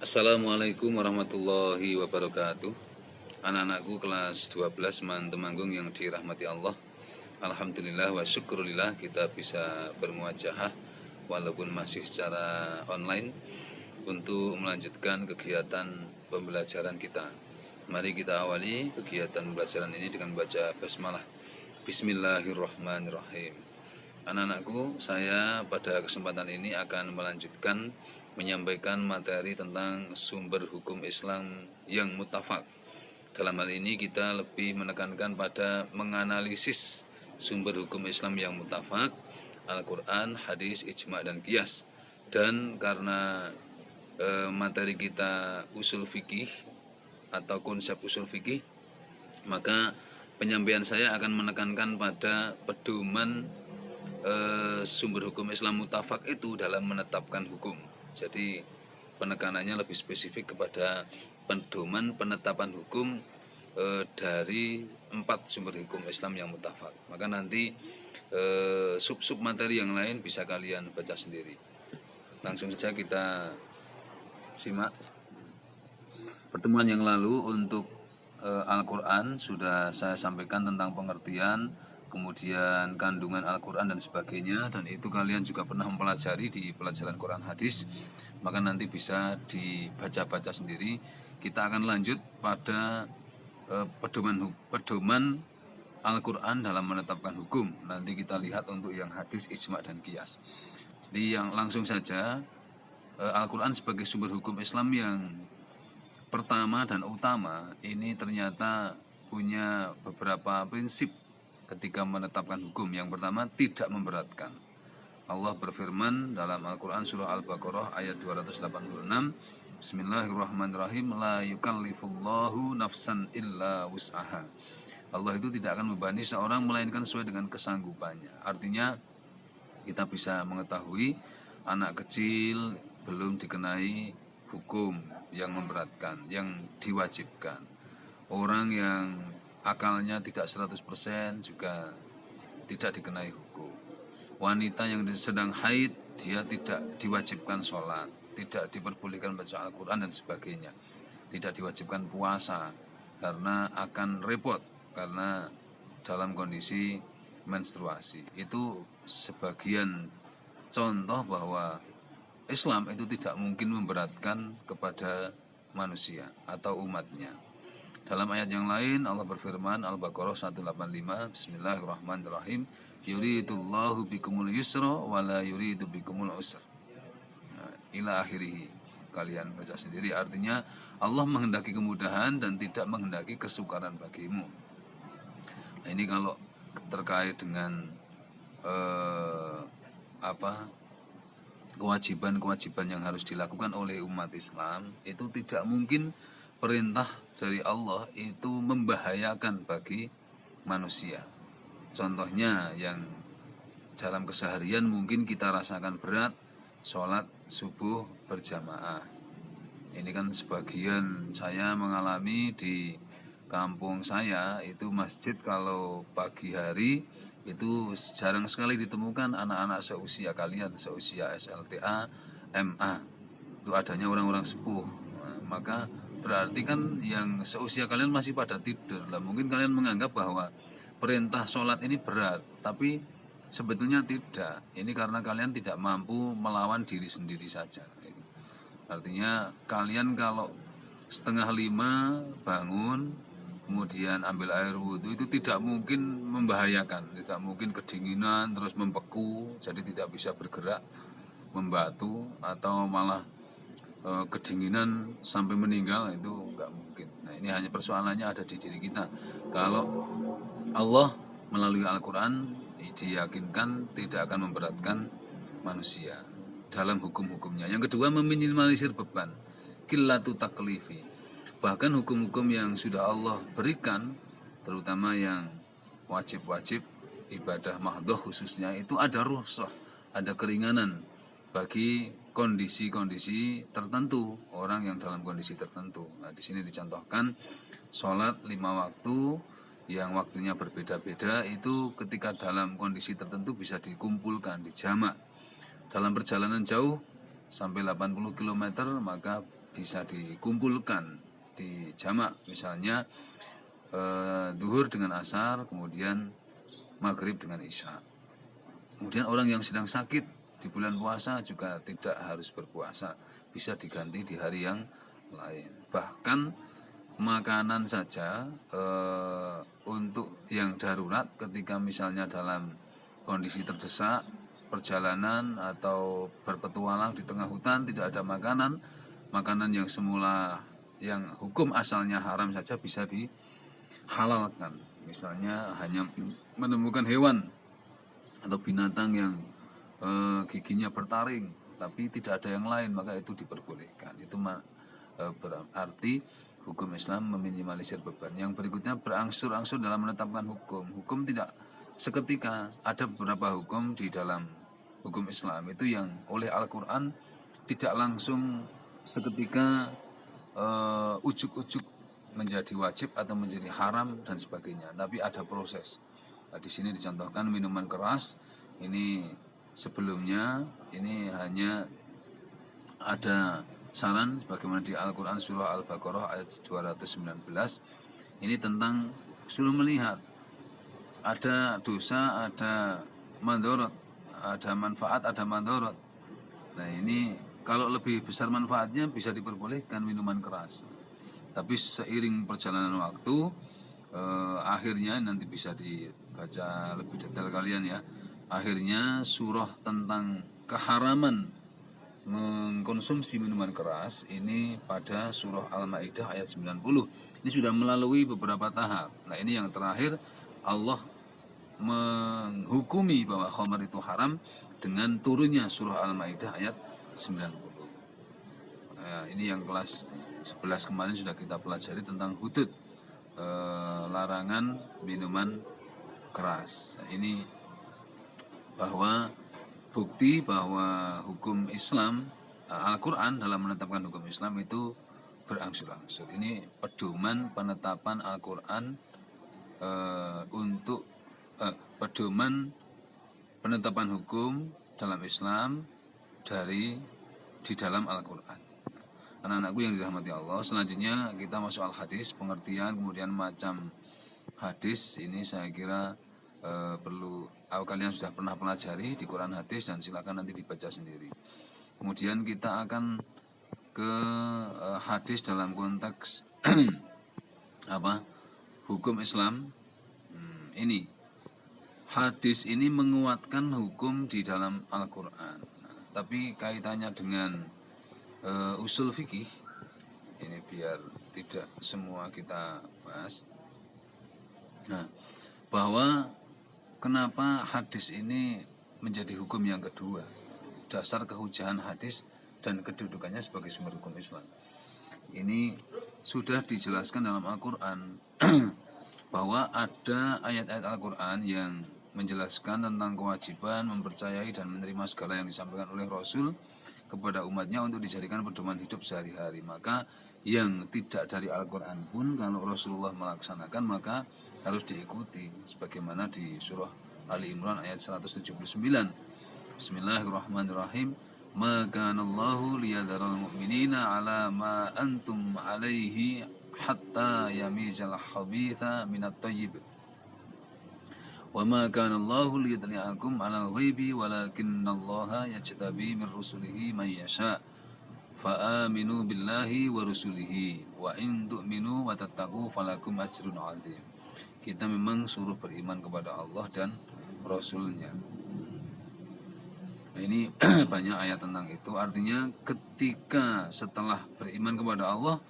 Assalamualaikum warahmatullahi wabarakatuh. Anak-anakku kelas 12 Temanggung yang dirahmati Allah. Alhamdulillah wa syukurillah kita bisa bermuajahah walaupun masih secara online untuk melanjutkan kegiatan pembelajaran kita. Mari kita awali kegiatan pembelajaran ini dengan baca basmalah. Bismillahirrahmanirrahim. Anak-anakku, saya pada kesempatan ini akan melanjutkan menyampaikan materi tentang sumber hukum Islam yang muttafaq. Dalam hal ini kita lebih menekankan pada menganalisis sumber hukum Islam yang muttafaq, Al-Quran, hadis, ijma' dan qiyas. Dan karena materi kita usul fikih atau konsep usul fikih, maka penyampaian saya akan menekankan pada pedoman sumber hukum Islam muttafaq itu dalam menetapkan hukum. Jadi penekanannya lebih spesifik kepada pedoman penetapan hukum dari 4 sumber hukum Islam yang muttafaq. Maka nanti sub-sub materi yang lain bisa kalian baca sendiri. Langsung saja kita simak. Pertemuan yang lalu untuk Al-Quran sudah saya sampaikan tentang pengertian, kemudian kandungan Al-Quran dan sebagainya, dan itu kalian juga pernah mempelajari di pelajaran Quran hadis, maka nanti bisa dibaca-baca sendiri. Kita akan lanjut pada pedoman Al-Quran dalam menetapkan hukum. Nanti kita lihat untuk yang hadis, ijma' dan qiyas. Jadi yang langsung saja, Al-Quran sebagai sumber hukum Islam yang pertama dan utama ini ternyata punya beberapa prinsip ketika menetapkan hukum. Yang pertama, tidak memberatkan. Allah berfirman dalam Al-Quran surah Al-Baqarah ayat 286, Bismillahirrahmanirrahim, la yukallifullahu nafsan illa wus'aha. Allah itu tidak akan membebani seorang melainkan sesuai dengan kesanggupannya. Artinya kita bisa mengetahui anak kecil belum dikenai hukum yang memberatkan, yang diwajibkan. Orang yang akalnya tidak 100% juga tidak dikenai hukum. Wanita yang sedang haid, dia tidak diwajibkan sholat, tidak diperbolehkan baca Al-Quran dan sebagainya, tidak diwajibkan puasa karena akan repot karena dalam kondisi menstruasi. Itu sebagian contoh bahwa Islam itu tidak mungkin memberatkan kepada manusia atau umatnya. Dalam ayat yang lain Allah berfirman, Al-Baqarah 185, Bismillahirrahmanirrahim, yuridullahu bikumul yusra wa la yuridu bikumul usra. Ila akhirih. Kalian baca sendiri, artinya Allah menghendaki kemudahan dan tidak menghendaki kesukaran bagimu. Nah, ini kalau terkait dengan kewajiban-kewajiban yang harus dilakukan oleh umat Islam, itu tidak mungkin perintah dari Allah itu membahayakan bagi manusia. Contohnya yang dalam keseharian mungkin kita rasakan berat, sholat subuh berjamaah. Ini kan sebagian saya mengalami di kampung saya, itu masjid kalau pagi hari itu jarang sekali ditemukan anak-anak seusia kalian, seusia SLTA, MA. Itu adanya orang-orang sepuh. Maka berarti kan yang seusia kalian masih pada tidur lah. Mungkin kalian menganggap bahwa perintah sholat ini berat, tapi sebetulnya tidak. Ini karena kalian tidak mampu melawan diri sendiri saja. Artinya kalian kalau 4:30 bangun, kemudian ambil air wudhu, itu tidak mungkin membahayakan, tidak mungkin kedinginan terus membeku, jadi tidak bisa bergerak, membatu, atau malah kedinginan sampai meninggal, itu enggak mungkin. Nah, ini hanya persoalannya ada di diri kita. Kalau Allah melalui Al-Quran diyakinkan tidak akan memberatkan manusia dalam hukum-hukumnya. Yang kedua, meminimalisir beban, qillatu taklifi. Bahkan hukum-hukum yang sudah Allah berikan, terutama yang wajib-wajib, ibadah mahdhah khususnya, itu ada rukhsah, ada keringanan bagi kondisi-kondisi tertentu, orang yang dalam kondisi tertentu. Nah, di sini dicontohkan sholat 5 waktu yang waktunya berbeda-beda, itu ketika dalam kondisi tertentu bisa dikumpulkan, dijamak. Dalam perjalanan jauh sampai 80 km maka bisa dikumpulkan di jamak, misalnya duhur dengan asar, kemudian maghrib dengan isya. Kemudian orang yang sedang sakit di bulan puasa juga tidak harus berpuasa, bisa diganti di hari yang lain. Bahkan makanan saja untuk yang darurat, ketika misalnya dalam kondisi terdesak, perjalanan atau berpetualang di tengah hutan, tidak ada makanan yang semula yang hukum asalnya haram saja bisa dihalalkan. Misalnya hanya menemukan hewan atau binatang yang giginya bertaring tapi tidak ada yang lain, maka itu diperbolehkan. Itu berarti hukum Islam meminimalisir beban. Yang berikutnya berangsur-angsur dalam menetapkan hukum. Hukum tidak seketika. Ada beberapa hukum di dalam hukum Islam itu yang oleh Al-Quran tidak langsung seketika ujuk-ujuk menjadi wajib atau menjadi haram dan sebagainya, tapi ada proses. Nah, di sini dicontohkan minuman keras. Ini sebelumnya ini hanya ada saran bagaimana di Al-Quran surah Al-Baqarah ayat 219. Ini tentang suruh melihat ada dosa, ada mandorot, ada manfaat, ada mandorot. Nah ini kalau lebih besar manfaatnya bisa diperbolehkan minuman keras. Tapi seiring perjalanan waktu, akhirnya nanti bisa dibaca lebih detail kalian ya. Akhirnya surah tentang keharaman mengkonsumsi minuman keras ini pada surah Al-Maidah ayat 90. Ini sudah melalui beberapa tahap. Nah ini yang terakhir, Allah menghukumi bahwa khamar itu haram dengan turunnya surah Al-Maidah ayat 90. Nah, ini yang kelas 11 kemarin sudah kita pelajari tentang hudud, larangan minuman keras. Nah, ini bahwa bukti bahwa hukum Islam, Al-Quran dalam menetapkan hukum Islam itu berangsur-angsur. Ini pedoman penetapan Al-Quran untuk pedoman penetapan hukum dalam Islam di dalam Al-Quran. Anak-anakku yang dirahmati Allah, selanjutnya kita masuk al-hadis, pengertian kemudian macam hadis. Ini saya kira perlu kalian sudah pernah pelajari di Quran hadis dan silakan nanti dibaca sendiri. Kemudian kita akan ke hadis dalam konteks hukum Islam. Ini hadis ini menguatkan hukum di dalam Al-Quran. Tapi kaitannya dengan usul fikih, ini biar tidak semua kita bahas. Nah, bahwa kenapa hadis ini menjadi hukum yang kedua, dasar kehujahan hadis dan kedudukannya sebagai sumber hukum Islam. Ini sudah dijelaskan dalam Al-Quran bahwa ada ayat-ayat Al-Quran yang menjelaskan tentang kewajiban mempercayai dan menerima segala yang disampaikan oleh Rasul kepada umatnya untuk dijadikan pedoman hidup sehari-hari. Maka yang tidak dari Al-Quran pun kalau Rasulullah melaksanakan maka harus diikuti, sebagaimana di surah Ali Imran ayat 179. Bismillahirrahmanirrahim. Ma kana Allahu liyadharal mu'minina ala ma antum alaihi hatta yamizal khabitha minat thayyib. Wa ma kana Allahu liyudli'akum 'alal ghaibi walakinallaha yajtabi min rusulihi man yasha. Fa aminu billahi wa rusulihi wa in tu'minu wa tattaqu falakum ajrun 'adzim. Kita memang suruh beriman kepada Allah dan Rasulnya. Nah, ini banyak ayat tentang itu. Artinya ketika setelah beriman kepada Allah,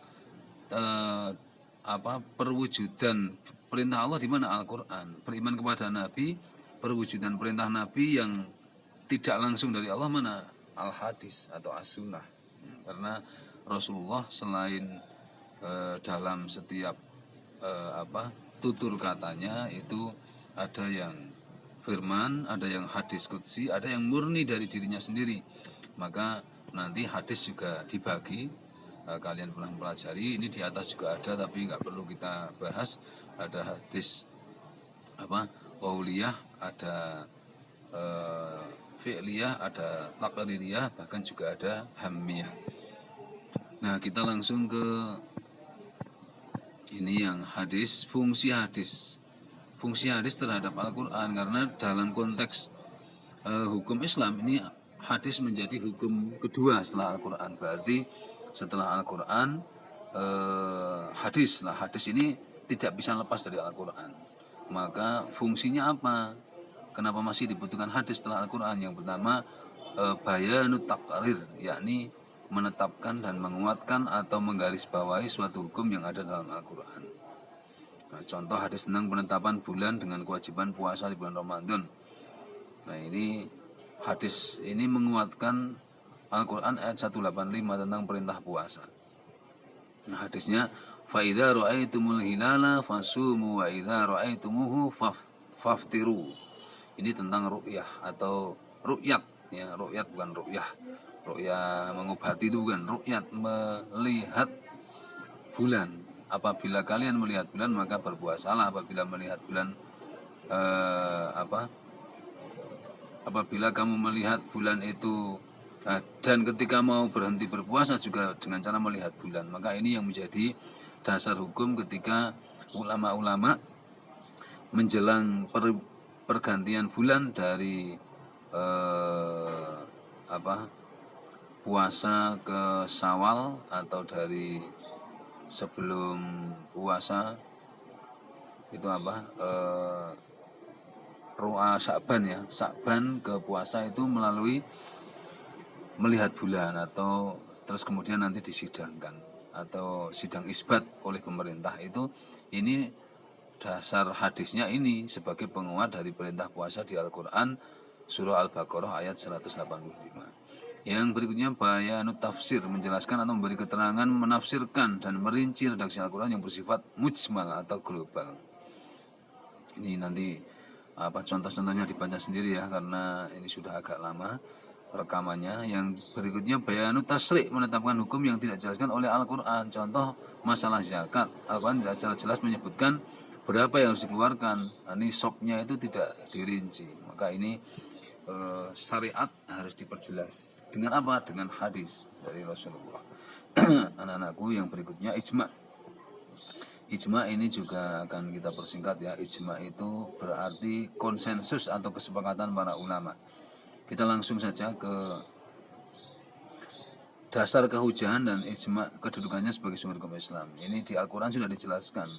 perwujudan perintah Allah di mana? Al-Quran. Beriman kepada Nabi, perwujudan perintah Nabi yang tidak langsung dari Allah mana? Al-Hadis atau As-Sunnah. Karena Rasulullah selain dalam setiap tutur katanya itu ada yang firman, ada yang hadis qudsi, ada yang murni dari dirinya sendiri. Maka nanti hadis juga dibagi. Kalian pernah pelajari, ini di atas juga ada tapi nggak perlu kita bahas. Ada hadis qauliyah, ada fi'liyah, ada taqririyah, bahkan juga ada hammiyah. Nah, kita langsung ke ini yang hadis, fungsi hadis. Fungsi hadis terhadap Al-Qur'an, karena dalam konteks hukum Islam ini hadis menjadi hukum kedua setelah Al-Qur'an. Berarti setelah Al-Qur'an hadis. Lah, hadis ini tidak bisa lepas dari Al-Qur'an. Maka fungsinya apa? Kenapa masih dibutuhkan hadis setelah Al-Qur'an? Yang pertama, bayanut taqrir, yakni menetapkan dan menguatkan atau menggarisbawahi suatu hukum yang ada dalam Al-Qur'an. Nah, contoh hadis tentang penetapan bulan dengan kewajiban puasa di bulan Ramadan. Nah, ini hadis ini menguatkan Al-Qur'an ayat 185 tentang perintah puasa. Nah, hadisnya fa idza ra'aitumul hilala fasumu wa idza ra'aitumuhu faftiru. Ini tentang ru'yah atau ru'yat, ya, ru'yat bukan ru'yah. Ru'yah mengobati itu bukan, ru'yat melihat bulan. Apabila kalian melihat bulan maka berpuasalah. Apabila melihat bulan apabila kamu melihat bulan itu dan ketika mau berhenti berpuasa juga dengan cara melihat bulan. Maka ini yang menjadi dasar hukum ketika ulama-ulama menjelang pergantian bulan dari puasa ke Syawal atau dari sebelum puasa itu Sya'ban, ya, Sya'ban ke puasa itu melalui melihat bulan atau terus kemudian nanti disidangkan atau sidang isbat oleh pemerintah. Itu ini dasar hadisnya ini sebagai penguat dari perintah puasa di Al-Qur'an surah Al-Baqarah ayat 185. Yang berikutnya bayanut tafsir, menjelaskan atau memberi keterangan, menafsirkan dan merinci redaksi Al-Qur'an yang bersifat mujmal atau global. Ini nanti contoh-contohnya dibaca sendiri ya, karena ini sudah agak lama rekamannya. Yang berikutnya bayanut tasri', menetapkan hukum yang tidak dijelaskan oleh Al-Qur'an. Contoh masalah zakat, Al-Qur'an tidak secara jelas menyebutkan berapa yang harus dikeluarkan. Nisabnya itu tidak dirinci. Maka ini syariat harus diperjelas. Dengan apa? Dengan hadis dari Rasulullah. Anak-anakku, yang berikutnya ijma'. Ijma' ini juga akan kita persingkat ya. Ijma' itu berarti konsensus atau kesepakatan para ulama. Kita langsung saja ke dasar kehujahan dan ijma' kedudukannya sebagai sumber hukum Islam. Ini di Al-Qur'an sudah dijelaskan.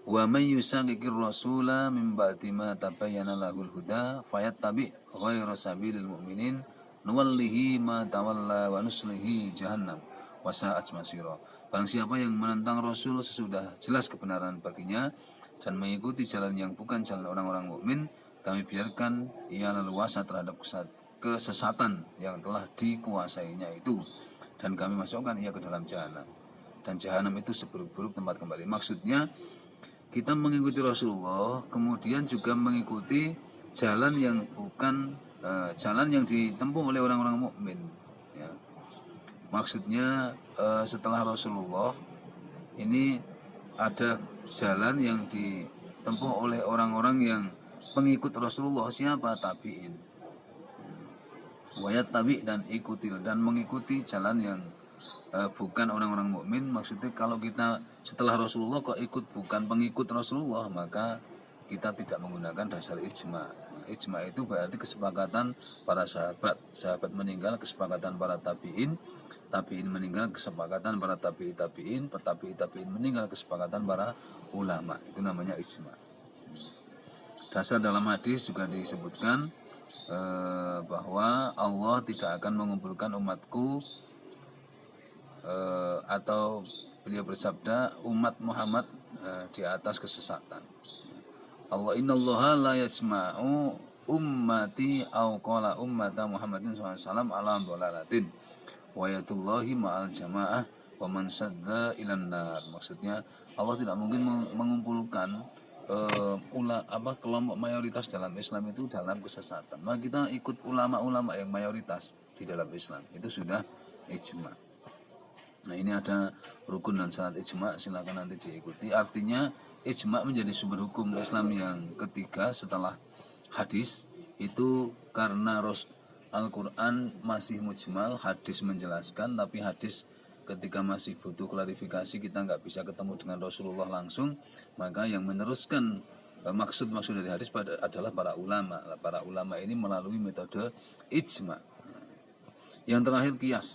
Wa may yusaqiqir rasula min ba'di ma tabayyana lahul huda fayattabi' ghayra sabilil mu'minin nuwallihi ma tawalla wa nuslihi jahannam wa sa'at masira. Barang siapa yang menentang Rasul sesudah jelas kebenaran baginya dan mengikuti jalan yang bukan jalan orang-orang mukmin, kami biarkan ia leluasa terhadap kesesatan yang telah dikuasainya itu, dan kami masukkan ia ke dalam jahanam, dan jahanam itu seburuk-buruk tempat kembali. Maksudnya kita mengikuti Rasulullah kemudian juga mengikuti jalan yang bukan jalan yang ditempuh oleh orang-orang mukmin, ya. Maksudnya setelah Rasulullah ini ada jalan yang ditempuh oleh orang-orang yang pengikut Rasulullah. Siapa? Tabi'in. Wayat tabi' dan ikuti dan mengikuti jalan yang bukan orang-orang mukmin. Maksudnya kalau kita setelah Rasulullah kok ikut bukan pengikut Rasulullah, maka kita tidak menggunakan dasar ijma'. Ijma' itu berarti kesepakatan para sahabat meninggal, kesepakatan para tabi'in meninggal, kesepakatan para tabi'in meninggal, kesepakatan para ulama. Itu namanya ijma'. Dasar dalam hadis juga disebutkan bahwa Allah tidak akan mengumpulkan umatku, atau beliau bersabda umat Muhammad di atas kesesatan. Allah innallaha la yajma'u ummati au qala ummata Muhammadin SAW ala dhalalatin wa yatullahi ma'al jamaah wa man sadda ilan nar. Maksudnya Allah tidak mungkin mengumpulkan kelompok mayoritas dalam Islam itu dalam kesesatan. Maka kita ikut ulama-ulama yang mayoritas di dalam Islam. Itu sudah ijma'. Nah, ini ada rukun dan syarat ijma', silakan nanti diikuti. Artinya ijma' menjadi sumber hukum Islam yang ketiga setelah hadis. Itu karena Al-Quran masih mujmal, hadis menjelaskan, tapi hadis ketika masih butuh klarifikasi, kita nggak bisa ketemu dengan Rasulullah langsung, maka yang meneruskan maksud-maksud dari hadis adalah para ulama. Para ulama ini melalui metode ijma. Yang terakhir kias.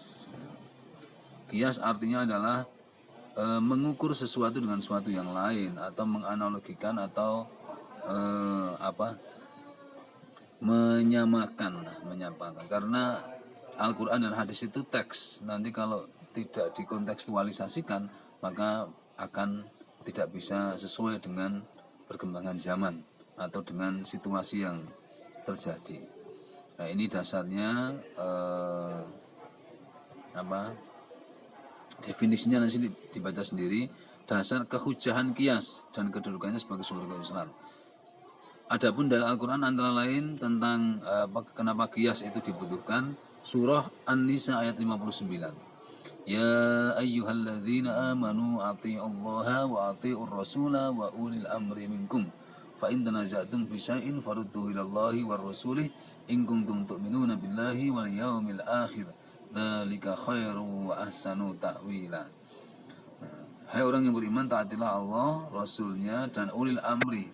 Kias artinya adalah mengukur sesuatu dengan sesuatu yang lain, atau menganalogikan, atau menyamakan. Karena Al-Quran dan hadis itu teks. Nanti kalau tidak dikontekstualisasikan, maka akan tidak bisa sesuai dengan perkembangan zaman atau dengan situasi yang terjadi. Nah, ini dasarnya definisinya nanti dibaca sendiri. Dasar kehujahan kias dan kedudukannya sebagai sumber Islam. Adapun dari Al-Quran antara lain tentang kenapa kias itu dibutuhkan, surah An-Nisa ayat 59. Ya ayyuhalladzina amanu ati'ullaha wa ati'ur rasula wa ulil amri minkum. Fa in tanaza'tum fi syai'in farudduhu ilallahi war rasulih in kuntum tu'minuna billahi wal yawmil akhir. Dzalika khairu wa ahsanu ta'wila. Hai orang yang beriman, taatilah Allah, Rasulnya, dan ulil amri.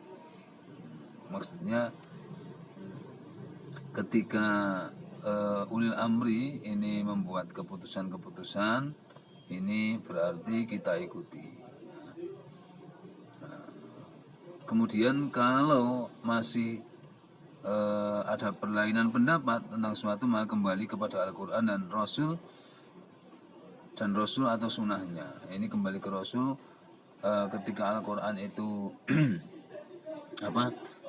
Maksudnya ketika ulil amri ini membuat keputusan-keputusan, ini berarti kita ikuti. Kemudian kalau masih ada perlainan pendapat tentang suatu, maka kembali kepada Al-Quran dan Rasul atau sunnahnya. Ini kembali ke Rasul ketika Al-Quran itu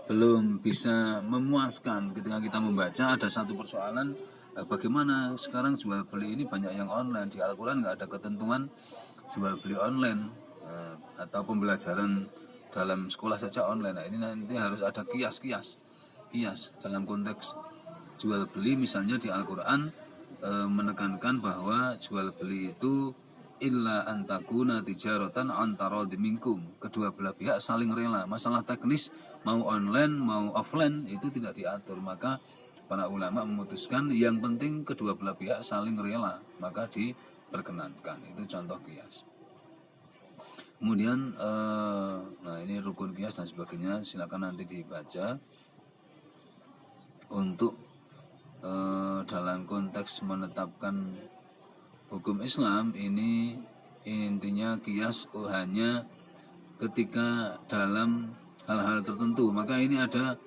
belum bisa memuaskan. Ketika kita membaca ada satu persoalan, bagaimana sekarang jual beli ini banyak yang online. Di Al-Quran nggak ada ketentuan jual beli online, atau pembelajaran dalam sekolah saja online. Nah, ini nanti harus ada kias dalam konteks jual beli. Misalnya di Al-Quran menekankan bahwa jual beli itu illa antakuna tijaratan antara diminkum, kedua belah pihak saling rela. Masalah teknis mau online mau offline itu tidak diatur, maka para ulama memutuskan yang penting kedua belah pihak saling rela, maka diperkenankan. Itu contoh kias. Kemudian nah ini rukun kias dan sebagainya, silakan nanti dibaca. Untuk dalam konteks menetapkan hukum Islam ini, intinya kias hanya ketika dalam hal-hal tertentu. Maka ini ada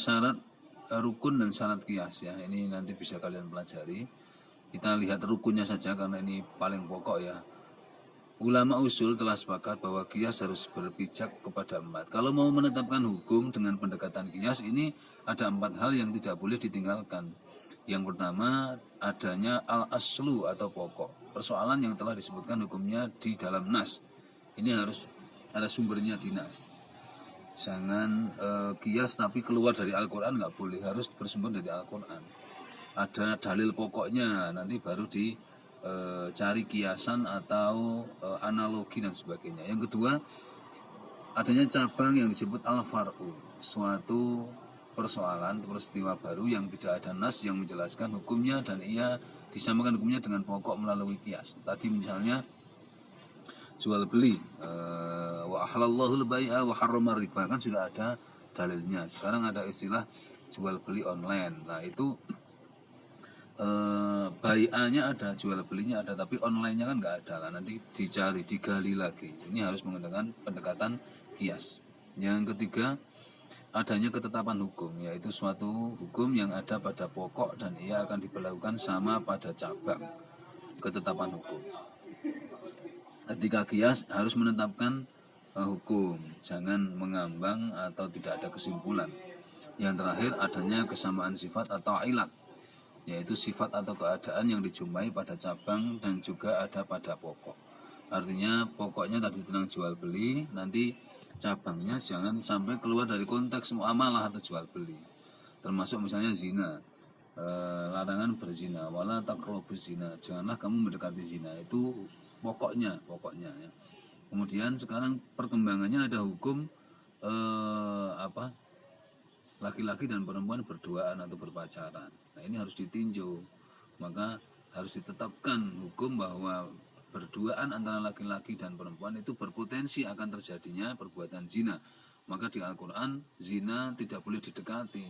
syarat rukun dan syarat kias ya. Ini nanti bisa kalian pelajari. Kita lihat rukunnya saja karena ini paling pokok ya. Ulama usul telah sepakat bahwa kias harus berpijak kepada 4. Kalau mau menetapkan hukum dengan pendekatan kias, ini ada 4 hal yang tidak boleh ditinggalkan. Yang pertama, adanya al-aslu atau pokok. Persoalan yang telah disebutkan hukumnya di dalam nas. Ini harus ada sumbernya di nas. Jangan kias tapi keluar dari Al-Quran, nggak boleh. Harus bersumber dari Al-Quran. Ada dalil pokoknya, nanti baru cari kiasan atau analogi dan sebagainya. Yang kedua, adanya cabang yang disebut al-far'u, suatu persoalan peristiwa baru yang tidak ada nas yang menjelaskan hukumnya dan ia disamakan hukumnya dengan pokok melalui kias. Tadi misalnya jual beli, wa ahlallahu al-bai'a wa harrama riba, kan sudah ada dalilnya. Sekarang ada istilah jual beli online. Nah itu bai'anya ada, jual belinya ada, tapi online-nya kan nggak ada lah. Nanti dicari, digali lagi. Ini harus menggunakan pendekatan kias. Yang ketiga, adanya ketetapan hukum, yaitu suatu hukum yang ada pada pokok dan ia akan diberlakukan sama pada cabang. Ketetapan hukum. Ketika kias harus menetapkan hukum, jangan mengambang atau tidak ada kesimpulan. Yang terakhir, adanya kesamaan sifat atau ilat, yaitu sifat atau keadaan yang dijumpai pada cabang dan juga ada pada pokok. Artinya pokoknya tadi tentang jual beli, nanti cabangnya jangan sampai keluar dari konteks muamalah atau jual beli. Termasuk misalnya zina, larangan berzina, wala taqrabuz zina, janganlah kamu mendekati zina. Itu pokoknya ya. Kemudian sekarang perkembangannya ada hukum laki-laki dan perempuan berduaan atau berpacaran. Nah ini harus ditinjau. Maka harus ditetapkan hukum bahwa berduaan antara laki-laki dan perempuan itu berpotensi akan terjadinya perbuatan zina. Maka di Al-Quran zina tidak boleh didekati,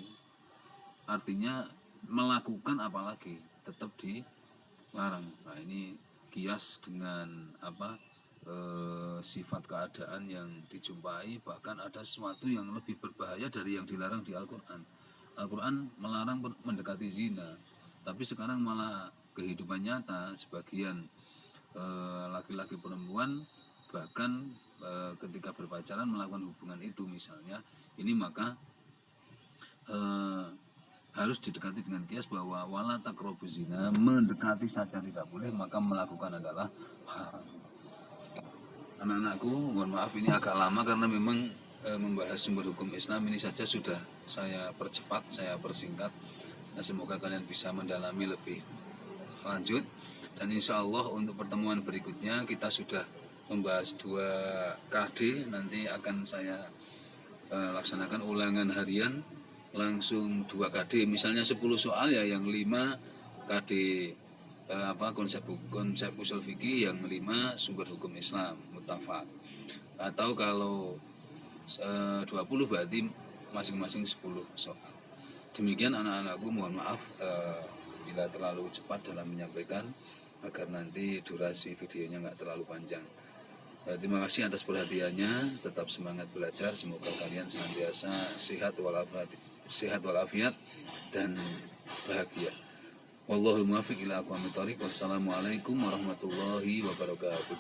artinya melakukan apalagi tetap dilarang. Nah ini kias dengan sifat keadaan yang dijumpai, bahkan ada sesuatu yang lebih berbahaya dari yang dilarang di Al-Quran. Al-Quran melarang mendekati zina, tapi sekarang malah kehidupan nyata sebagian laki-laki perempuan bahkan ketika berpacaran melakukan hubungan itu misalnya, ini maka harus didekati dengan kias bahwa wala taqrabu zina, mendekati saja tidak boleh, maka melakukan adalah haram. Anak-anakku, mohon maaf ini agak lama karena memang membahas sumber hukum Islam ini saja sudah saya percepat, saya persingkat. Nah, semoga kalian bisa mendalami lebih lanjut, dan insya Allah untuk pertemuan berikutnya kita sudah membahas 2 KD. Nanti akan saya laksanakan ulangan harian langsung 2 KD, misalnya 10 soal ya, yang 5 KD konsep usul fikih, yang 5 sumber hukum Islam muttafaq. Atau kalau 20 berarti masing-masing 10 soal. Demikian anak-anakku, mohon maaf bila terlalu cepat dalam menyampaikan, agar nanti durasi videonya nggak terlalu panjang. Terima kasih atas perhatiannya, tetap semangat belajar, semoga kalian senantiasa sehat walafiat dan bahagia. Wallahul muwaffiq ila aqwamit thoriq. Wassalamualaikum warahmatullahi wabarakatuh.